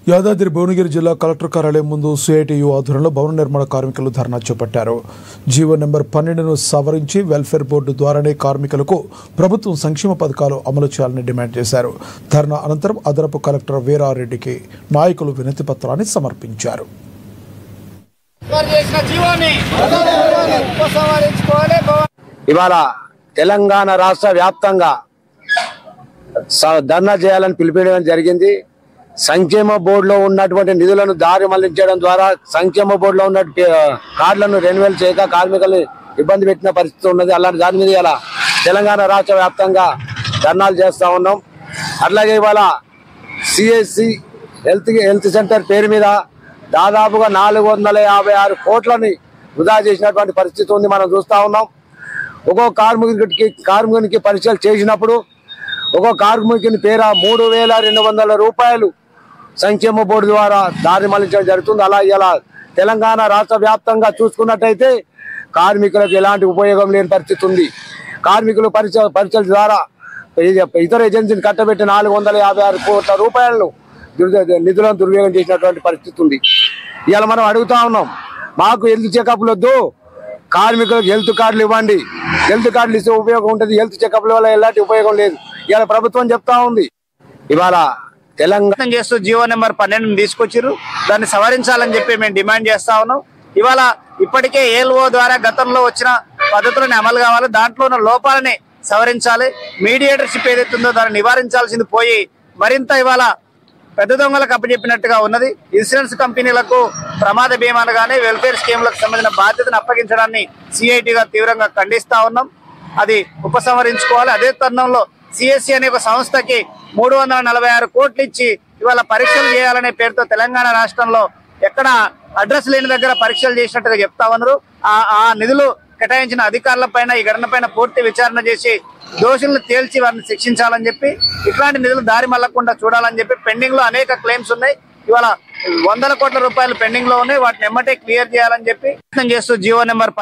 యాదాద్రి భువనగిరి జిల్లా కలెక్టర్ కార్యాలయం ముందు సిఐటియు ఆధ్వర్యంలో భవన నిర్మాణ కార్మికులు ధర్నా చేపట్టారు. జీవో నెంబర్ 12ను సవరించి వెల్ఫేర్ బోర్డు ద్వారానే కార్మికులకు ప్రభుత్వం సంక్షేమ పథకాలు అమలు చేయాలని డిమాండ్ చేశారు. ధర్నా అనంతరం అదనపు కలెక్టర్ వీరారెడ్డికి నాయకులు వినతి పత్రాన్ని సమర్పించారు. ఇవాళ తెలంగాణ రాష్ట్ర వ్యాప్తంగా ధర్నా చేయాలని పిలిపించడం జరిగింది. సంక్షేమ బోర్డులో ఉన్నటువంటి నిధులను దారి మళ్లించడం ద్వారా సంక్షేమ బోర్డులో ఉన్న కార్డులను రెన్యువల్ చేయక కార్మికులు ఇబ్బంది పెట్టిన పరిస్థితి ఉన్నది. అలాంటి దాని మీద ఇలా తెలంగాణ రాష్ట్ర వ్యాప్తంగా ధర్నాలు చేస్తూ ఉన్నాం. అట్లాగే ఇవాళ సిఎస్సి హెల్త్ సెంటర్ పేరు మీద దాదాపుగా 456 కోట్లని వృధా చేసినటువంటి పరిస్థితి ఉంది. మనం చూస్తూ ఉన్నాం. ఒక్కో కార్మికునికి పరీక్షలు చేసినప్పుడు ఒక్కో కార్మికుని పేర 3200 రూపాయలు సంక్షేమ బోర్డు ద్వారా దారి మళ్లించడం జరుగుతుంది. అలా ఇలా తెలంగాణ రాష్ట్ర వ్యాప్తంగా చూసుకున్నట్టయితే కార్మికులకు ఎలాంటి ఉపయోగం లేని పరిస్థితి ఉంది. కార్మికులు పరీక్షల ద్వారా ఇతర ఏజెన్సీని కట్టబెట్టి 456 కోట్ల రూపాయలను నిధులను దుర్వినియోగం చేసినటువంటి పరిస్థితి ఉంది. ఇలా మనం అడుగుతా ఉన్నాం, మాకు హెల్త్ చెకప్లు వద్దు, కార్మికులకు హెల్త్ కార్డులు ఇవ్వండి. హెల్త్ కార్డులు ఇస్తే ఉపయోగం ఉంటుంది, హెల్త్ చెకప్ల వల్ల ఎలాంటి ఉపయోగం లేదు. ఇలా ప్రభుత్వం చెప్తా ఉంది. ఇవాళ తెలంగాణ చేస్తూ జీవో నెంబర్ 12 తీసుకొచ్చారు. దాన్ని సవరించాలని చెప్పి మేము డిమాండ్ చేస్తా ఉన్నాం. ఇవాళ ఇప్పటికే ఏఎల్ఓ ద్వారా గతంలో వచ్చిన పద్ధతులను అమలు కావాలి, దాంట్లో ఉన్న లోపాలని సవరించాలి. మీడియేటర్షిప్ ఏదైతుందో దాన్ని నివారించాల్సింది పోయి మరింత ఇవాళ పెద్ద దొంగలకు అప్పచెప్పినట్టుగా ఉన్నది. ఇన్సూరెన్స్ కంపెనీలకు ప్రమాద బీమాలు కానీ వెల్ఫేర్ స్కీమ్లకు సంబంధించిన బాధ్యతను అప్పగించడాన్ని సిఐటిగా తీవ్రంగా ఖండిస్తా ఉన్నాం. అది ఉపసంహరించుకోవాలి. అదే తరుణంలో సిఎస్సి అనే ఒక సంస్థకి 346 కోట్లు ఇచ్చి ఇవాళ పరీక్షలు చేయాలనే పేరుతో తెలంగాణ రాష్ట్రంలో ఎక్కడ అడ్రస్ లేని దగ్గర పరీక్షలు చేసినట్టుగా చెప్తా ఉన్నారు. ఆ నిధులు కేటాయించిన అధికారుల పైన ఈ ఘటన పైన పూర్తి విచారణ చేసి దోషులను తేల్చి వారిని శిక్షించాలని చెప్పి, ఇట్లాంటి నిధులు దారి మళ్లకుండా చూడాలని చెప్పి పెండింగ్ లో అనేక క్లెయిమ్స్ ఉన్నాయి. ఇవాళ 100 కోట్ల రూపాయలు పెండింగ్ లో ఉన్నాయి. వాటిని ఎమ్మటే క్లియర్ చేయాలని చెప్పి చేస్తూ జీవో నెంబర్